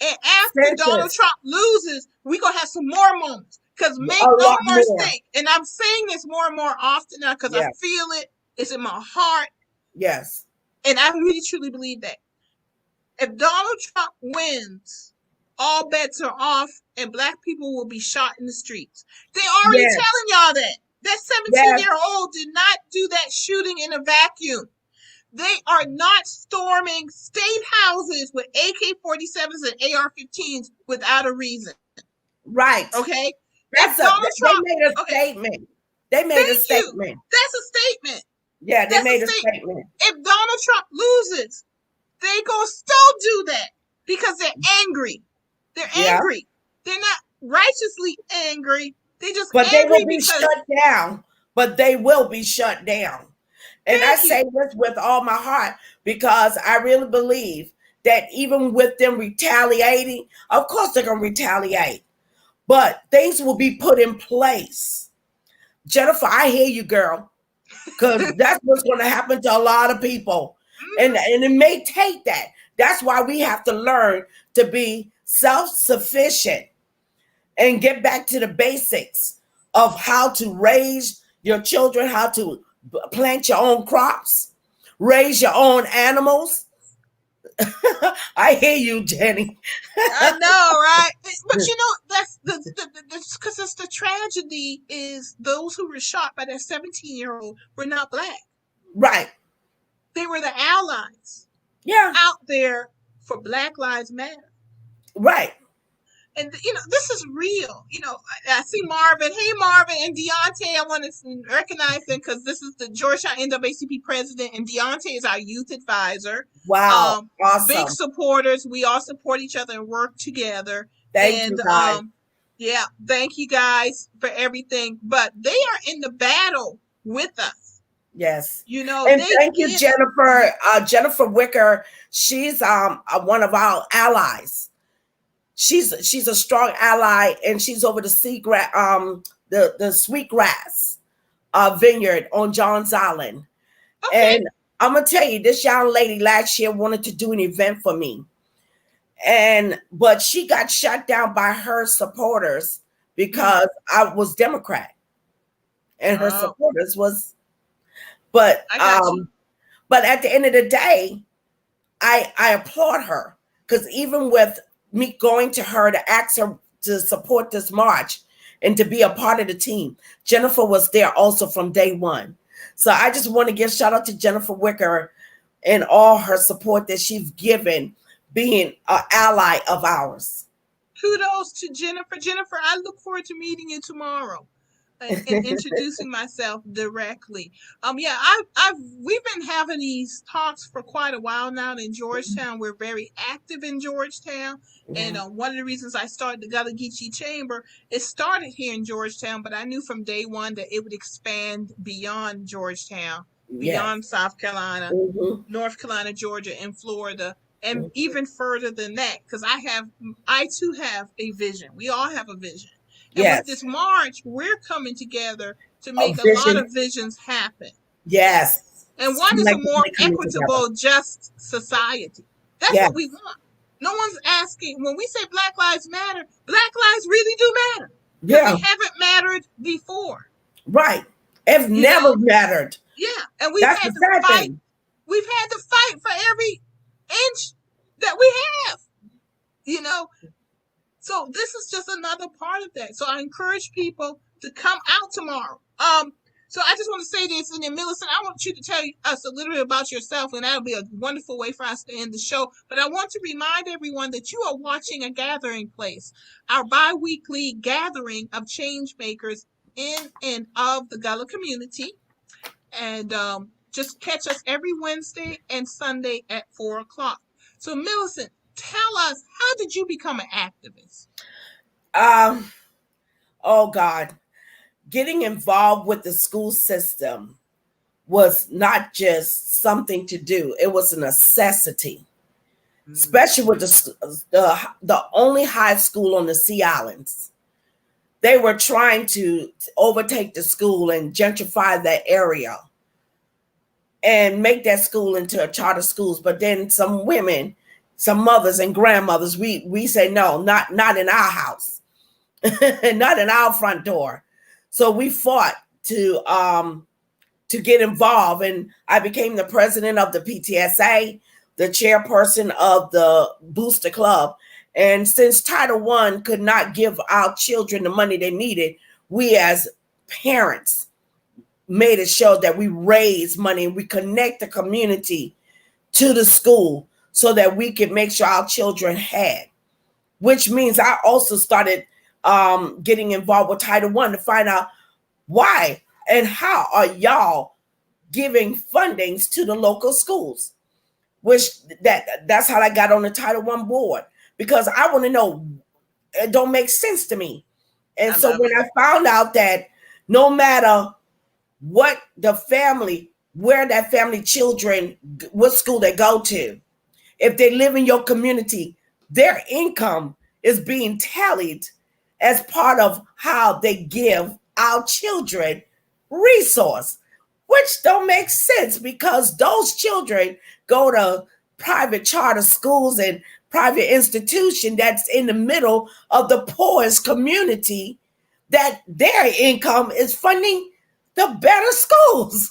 And after Donald Trump loses, we're going to have some more moments. Because make no more mistake. And I'm saying this more and more often now because I feel it. It's in my heart. Yes. And I really, truly believe that. If Donald Trump wins, all bets are off and Black people will be shot in the streets. They already telling y'all that. That 17-year-old did not do that shooting in a vacuum. They are not storming state houses with AK-47s and AR-15s without a reason. Right. Okay? They made a statement. They made a statement. That's a statement. Yeah, they made a statement. If Donald Trump loses, they gonna still do that because they're angry. They're angry. They're not righteously angry. They just they will be shut down. But they will be shut down. And I say this with all my heart because I really believe that even with them retaliating, of course they're going to retaliate, but things will be put in place. Jennifer, I hear you, girl, because that's what's going to happen to a lot of people. And it may take that. That's why we have to learn to be self-sufficient and get back to the basics of how to raise your children, how to plant your own crops, raise your own animals. I hear you, Jenny. I know, right? But you know, that's because it's the tragedy is those who were shot by that 17-year-old were not Black. Right. They were the allies. Yeah. Out there for Black Lives Matter. Right. And, you know, this is real. You know, I see Marvin. Hey, Marvin and Deontay. I want to recognize them because this is the Georgetown NAACP president, and Deontay is our youth advisor. Wow. Awesome. Big supporters. We all support each other and work together. Thank you, guys. Yeah, thank you guys for everything. But they are in the battle with us. Yes. You know, And they thank you, get Jennifer. Jennifer Wicker, she's one of our allies. She's a strong ally, and she's over the the sweetgrass vineyard on Johns Island. okay. And I'm gonna tell you, this young lady last year wanted to do an event for me, but she got shut down by her supporters Hmm. because I was Democrat, and her Oh, supporters was. But I got you. but at the end of the day, I applaud her, because even with me going to her to ask her to support this march and to be a part of the team, Jennifer was there also from day one. So I just want to give shout out to Jennifer Wicker and all her support that she's given, being an ally of ours. Kudos to Jennifer. Jennifer, I look forward to meeting you tomorrow and introducing myself directly. Yeah, we've been having these talks for quite a while now in Georgetown. We're very active in Georgetown, and Yeah. one of the reasons I started the Gullah Geechee Chamber, it started here in Georgetown, but I knew from day one that it would expand beyond Georgetown, Yes. beyond South Carolina, Hmm. North Carolina, Georgia, and Florida, and Hmm. even further than that, because I too have a vision. We all have a vision. And with Yes. this march, we're coming together to A make a lot vision. of visions happen. Yes. Yes. And one is a more Collectively coming together. equitable, just society. That's what we Yes. want. No one's asking, when we say Black Lives Matter, Black lives really do matter because they Yeah. haven't mattered before. Right. It's You never know? mattered. Yeah. And we've That's the had to sad fight. thing. We've had to fight for every inch that we have, you know? So this is just another part of that. So I encourage people to come out tomorrow. So I just want to say this, and then Millicent, I want you to tell us a little bit about yourself, and that'll be a wonderful way for us to end the show. But I want to remind everyone that you are watching A Gathering Place, our bi-weekly gathering of change makers in and of the Gullah community. And just catch us every Wednesday and Sunday at 4 o'clock. So Millicent, tell us, how did you become an activist? Um, oh God. Getting involved with the school system was not just something to do, it was a necessity, Mm. especially with the only high school on the Sea Islands. They were trying to overtake the school and gentrify that area and make that school into a charter schools. But then some women, some mothers and grandmothers, we say no, not in our house, not in our front door. So we fought to get involved, and I became the president of the PTSA, the chairperson of the Booster Club. And since Title One could not give our children the money they needed, we as parents made it show that we raise money and we connect the community to the school so that we could make sure our children had, which means I also started getting involved with Title One to find out why and how are y'all giving fundings to the local schools, which that's how I got on the Title One board, because I want to know, it don't make sense to me. And I so love when it. I found out that no matter what the family, where that family children, what school they go to, if they live in your community, their income is being tallied as part of how they give our children resource, which don't make sense because those children go to private charter schools and private institution that's in the middle of the poorest community, that their income is funding the better schools.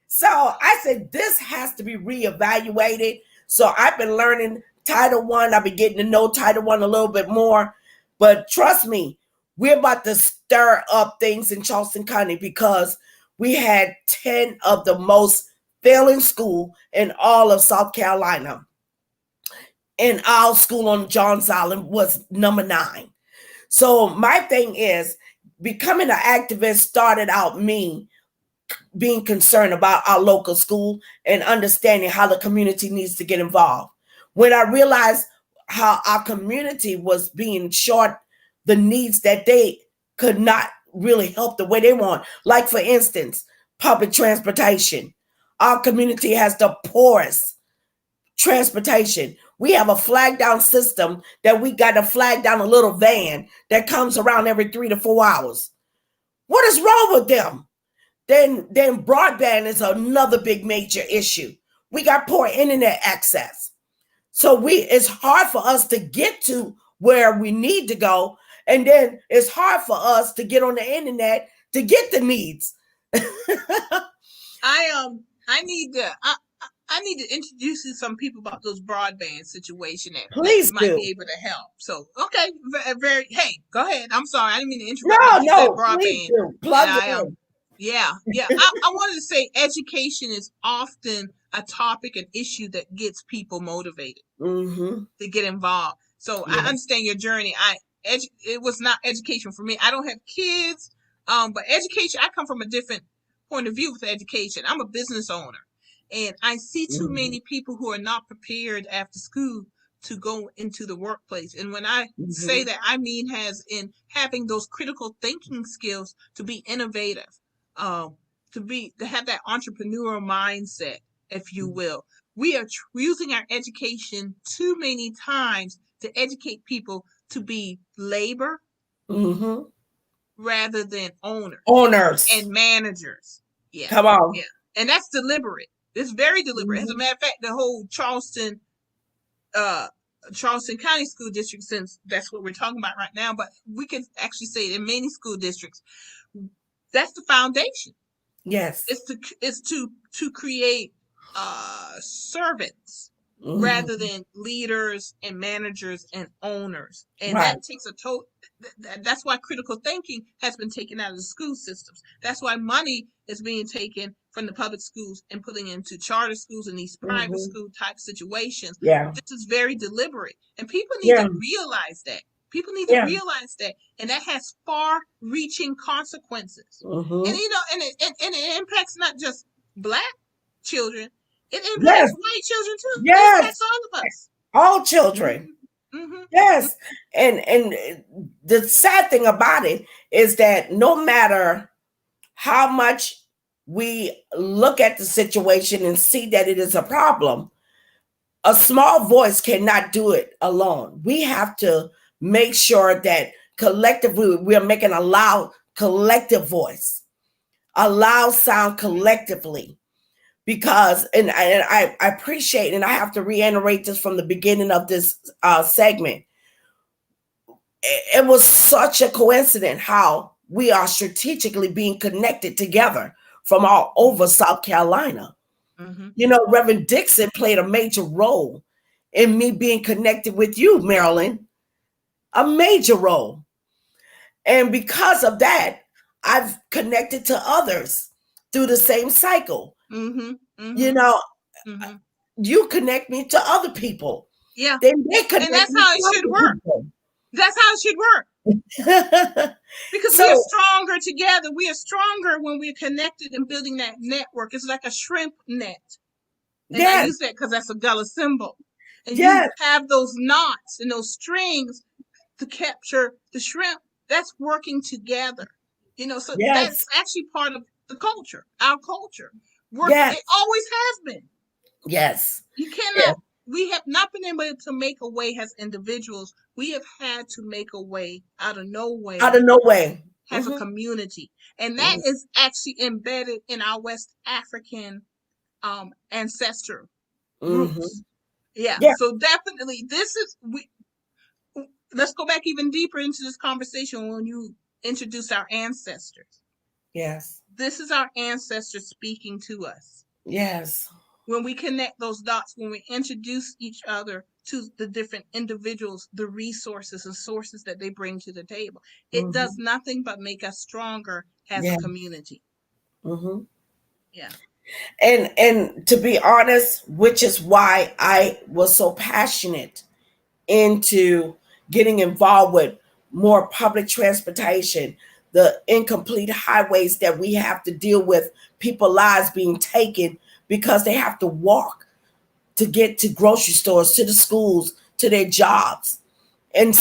So I said, this has to be reevaluated. So I've been learning Title One. I've been getting to know Title One a little bit more. But trust me, we're about to stir up things in Charleston County, because we had 10 of the most failing school in all of South Carolina. And our school on Johns Island was number 9. So my thing is, becoming an activist started out me being concerned about our local school and understanding how the community needs to get involved. When I realized how our community was being short the needs that they could not really help the way they want. Like, for instance, public transportation. Our community has the poorest transportation. We have a flag down system that we got to flag down a little van that comes around every 3 to 4 hours. What is wrong with them? Then broadband is another big major issue. We got poor internet access. So it's hard for us to get to where we need to go. And then it's hard for us to get on the internet to get the needs. I need to introduce you to some people about those broadband situation that Please might do. be able to help. So, okay, hey, go ahead. I'm sorry, I didn't mean to interrupt. No, please do. Plug it in. Yeah. I wanted to say education is often a topic, an issue that gets people motivated to get involved. So I understand your journey. It was not education for me. I don't have kids, but education. I come from a different point of view with education. I'm a business owner, and I see too many people who are not prepared after school to go into the workplace. And when I say that, I mean having those critical thinking skills to be innovative, to have that entrepreneurial mindset, if you will. We are using our education too many times to educate people to be labor rather than owners and managers. Yeah, come on. Yeah, and that's deliberate. It's very deliberate. As a matter of fact, the whole Charleston County School District, since that's what we're talking about right now, but we can actually say in many school districts, that's the foundation. Yes, it's to create servants rather than leaders and managers and owners, and that takes a total. That's why critical thinking has been taken out of the school systems. That's why money is being taken from the public schools and putting into charter schools and these private school type situations. Yeah, this is very deliberate, and people need to realize that. People need to realize that, and that has far-reaching consequences. And and it impacts not just Black children; it impacts white children too. Yes, it impacts all of us, all children. Yes, and the sad thing about it is that no matter how much we look at the situation and see that it is a problem, a small voice cannot do it alone. We have to make sure that collectively we are making a loud collective voice, a loud sound collectively. Because, and I appreciate, and I have to reiterate this from the beginning of this segment, it was such a coincidence how we are strategically being connected together from all over South Carolina. You know, Reverend Dixon played a major role in me being connected with you, Marilyn, a major role. And because of that, I've connected to others through the same cycle. You know, you connect me to other people. Yeah. They connect and that's how it should work. That's how it should work. Because we are stronger together. We are stronger when we're connected and building that network. It's like a shrimp net. And I use that because that's a Gullah symbol. And you have those knots and those strings to capture the shrimp. That's working together. You know, so that's actually part of the culture, our culture. It always has been. Yes. You cannot, we have not been able to make a way as individuals. We have had to make a way out of no way. As a community. And that is actually embedded in our West African ancestral roots. Yeah. So definitely let's go back even deeper into this conversation when you introduce our ancestors. Yes. This is our ancestors speaking to us. Yes. When we connect those dots, when we introduce each other to the different individuals, the resources and sources that they bring to the table, it does nothing but make us stronger as a community. Yeah. And to be honest, which is why I was so passionate into getting involved with more public transportation, the incomplete highways that we have to deal with, people's lives being taken because they have to walk to get to grocery stores, to the schools, to their jobs in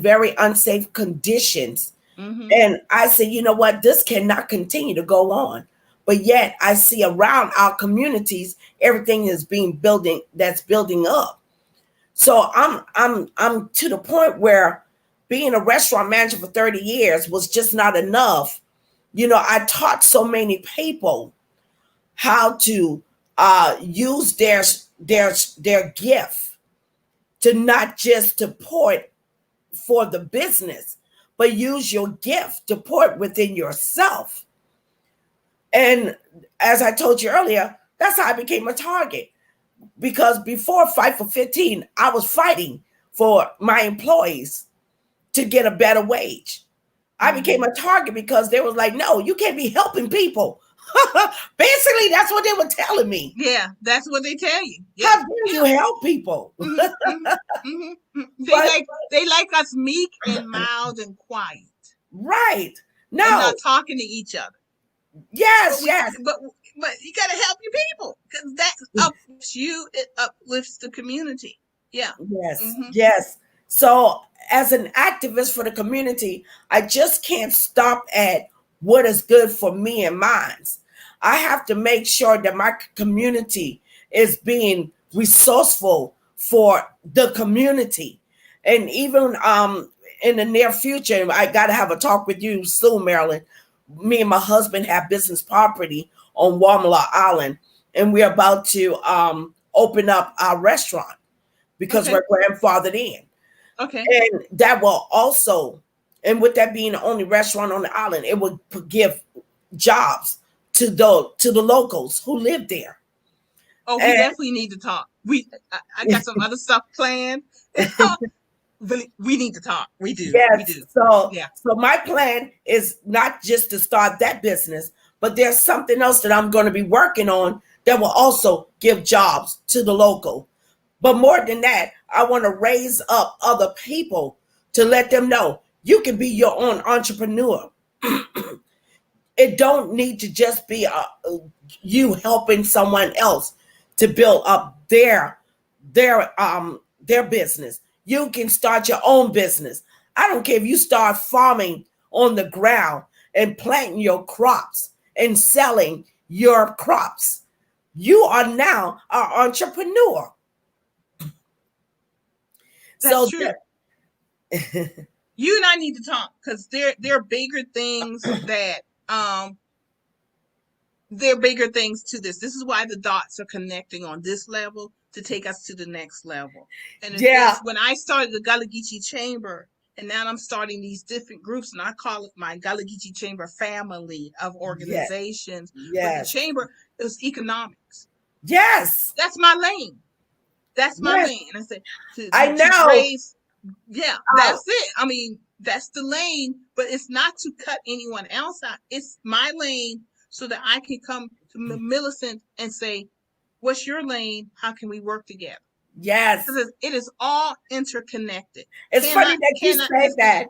very unsafe conditions. And I said, you know what, this cannot continue to go on. But yet I see around our communities, everything is building up. So I'm to the point where being a restaurant manager for 30 years was just not enough. I taught so many people how to use their gift to not just to pour it for the business, but use your gift to pour it within yourself. And as I told you earlier, that's how I became a target. Because before Fight for 15, I was fighting for my employees to get a better wage. I became a target because they was like, no, you can't be helping people. Basically, that's what they were telling me. Yeah, that's what they tell you. Yeah. How dare you help people? They like us meek and mild and quiet. Right. No. And not talking to each other. Yes, but you got to help your people, because that uplifts you. It uplifts the community. Yeah. Yes. Yes. So as an activist for the community, I just can't stop at what is good for me and mine. I have to make sure that my community is being resourceful for the community. And even in the near future, I got to have a talk with you soon, Marilyn. Me and my husband have business property on Walmart Island, and we're about to open up our restaurant because we're grandfathered in. Okay. And that will also, and with that being the only restaurant on the island, it will give jobs to the locals who live there. Oh, we definitely need to talk. I got some other stuff planned. We need to talk. We do. Yes. We do. So my plan is not just to start that business, but there's something else that I'm going to be working on that will also give jobs to the local. But more than that, I want to raise up other people to let them know you can be your own entrepreneur. It don't need to just be you helping someone else to build up their business. You can start your own business. I don't care if you start farming on the ground and planting your crops and selling your crops. You are now an entrepreneur. That's true. You and I need to talk, because there are bigger things that there are bigger things to this. This is why the dots are connecting on this level to take us to the next level. And when I started the Gullah Geechee Chamber, and now I'm starting these different groups, and I call it my Gullah Geechee Chamber family of organizations. Yes. But the chamber is economics. Yes. That's my lane. That's my lane. And I said, I know. That's it. I mean, that's the lane, but it's not to cut anyone else out. It's my lane so that I can come to Millicent and say, what's your lane? How can we work together? Yes. Because it is all interconnected. It's funny that you say that,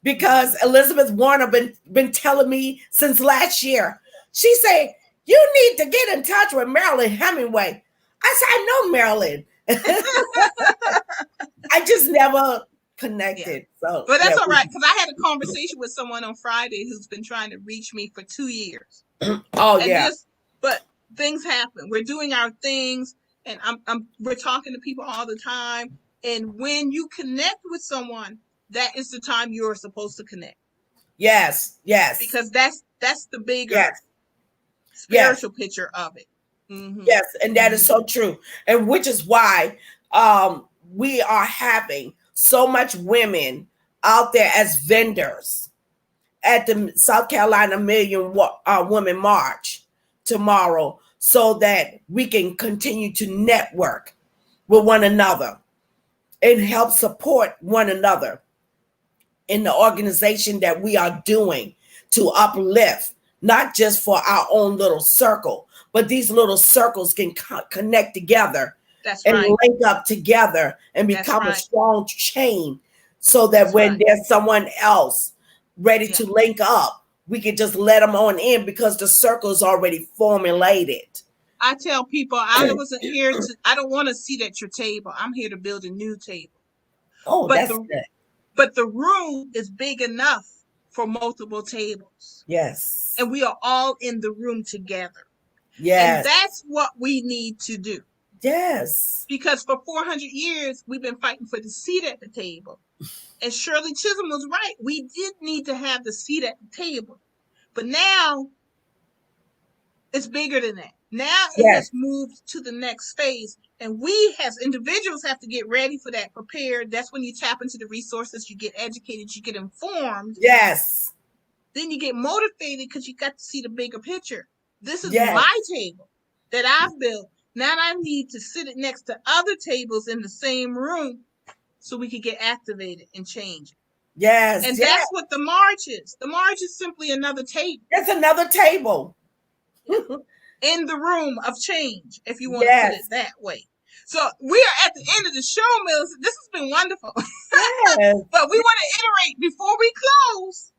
because Elizabeth Warner been telling me since last year. She said, you need to get in touch with Marilyn Hemingway. I said, I know Marilyn. I just never connected. So, but that's all right, because I had a conversation with someone on Friday who's been trying to reach me for 2 years. But things happen. We're doing our things, and we're talking to people all the time. And when you connect with someone, that is the time you're supposed to connect. Yes. Because that's the bigger spiritual picture of it. Mm-hmm. Yes, and that is so true. And which is why we are having so much women out there as vendors at the South Carolina Million Womxn March tomorrow, so that we can continue to network with one another and help support one another in the organization that we are doing to uplift, not just for our own little circle, but these little circles can connect together link up together and become a strong chain, so that when there's someone else ready to link up, we can just let them on in, because the circle is already formulated. I tell people I wasn't here to. I don't want to sit at your table. I'm here to build a new table. Oh, But that's the good. but the room is big enough for multiple tables, Yes. and we are all in the room together. And Yes. that's what we need to do. Yes. Because for 400 years, we've been fighting for the seat at the table. And Shirley Chisholm was right. We did need to have the seat at the table. But now, it's bigger than that. Now it Yes. has moved to the next phase. And we as individuals have to get ready for that, prepared. That's when you tap into the resources, you get educated, you get informed. Yes. Then you get motivated because you got to see the bigger picture. This is Yes. my table that I've built. Now I need to sit it next to other tables in the same room so we can get activated and change. Yes. And yes. that's what the march is. The march is simply another table. It's another table. In the room of change, if you want Yes. to put it that way. So we are at the end of the show, Millicent. This has been wonderful. Yes. But we want to iterate before we close.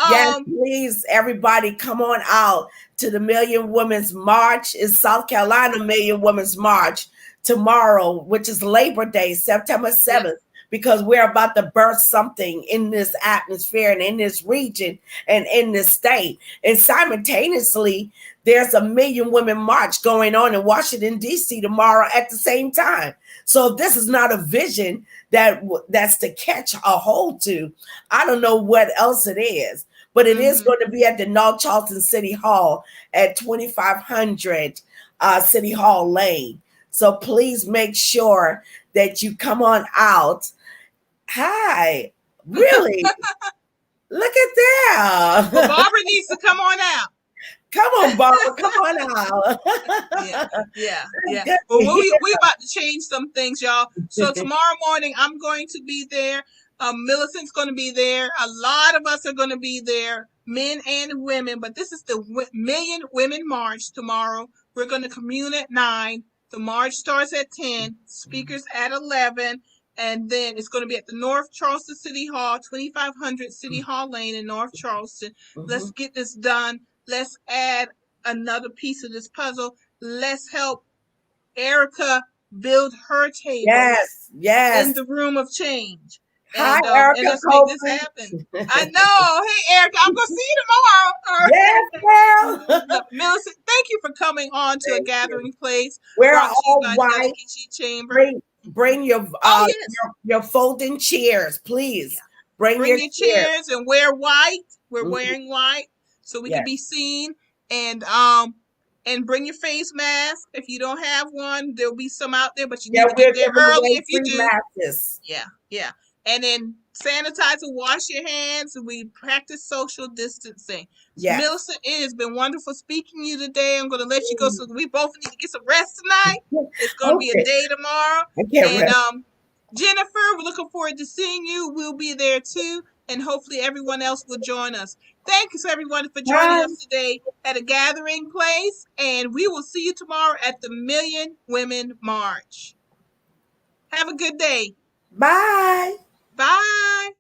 Yes, please, everybody, come on out to the Million Womxn March. It's South Carolina Million Womxn March tomorrow, which is Labor Day, September 7th, yes. Because we're about to birth something in this atmosphere and in this region and in this state. And simultaneously, there's a Million Womxn March going on in Washington, D.C. tomorrow at the same time. So this is not a vision that's to catch a hold to. I don't know what else it is, but it is going to be at the North Charleston City Hall at 2500 City Hall Lane. So please make sure that you come on out. Hi, really? Look at that. Well, Barbara needs to come on out. Come on, Barbara. Come on out. Yeah. Well, we about to change some things, y'all. So tomorrow morning, I'm going to be there. Millicent's going to be there. A lot of us are going to be there, men and women. But this is the Million Womxn March tomorrow. We're going to commune at 9. The march starts at 10. Speakers at 11. And then it's going to be at the North Charleston City Hall, 2500 City Hall Lane in North Charleston. Let's get this done. Let's add another piece of this puzzle. Let's help Erica build her table. Yes. In the room of change. Hi, Erica. And let's make this happen. I know. Hey, Erica, I'm going to see you tomorrow. Yes, well. Millicent, thank you for coming on to A Gathering Place. We're all white. Chamber. Bring your your folding chairs, please. Bring your chairs and wear white. We're wearing white so we can be seen. And bring your face mask. If you don't have one, there'll be some out there, but you need to get there early if you do. Masks. Yeah. And then sanitize and wash your hands, and we practice social distancing. Yeah. Millicent, it has been wonderful speaking to you today. I'm going to let you go so we both need to get some rest tonight. It's going to be a day tomorrow. I can't rest. Jennifer, we're looking forward to seeing you. We'll be there too, and hopefully everyone else will join us. Thanks everyone for joining us today at A Gathering Place, and we will see you tomorrow at the Million Womxn March. Have a good day. Bye. Bye.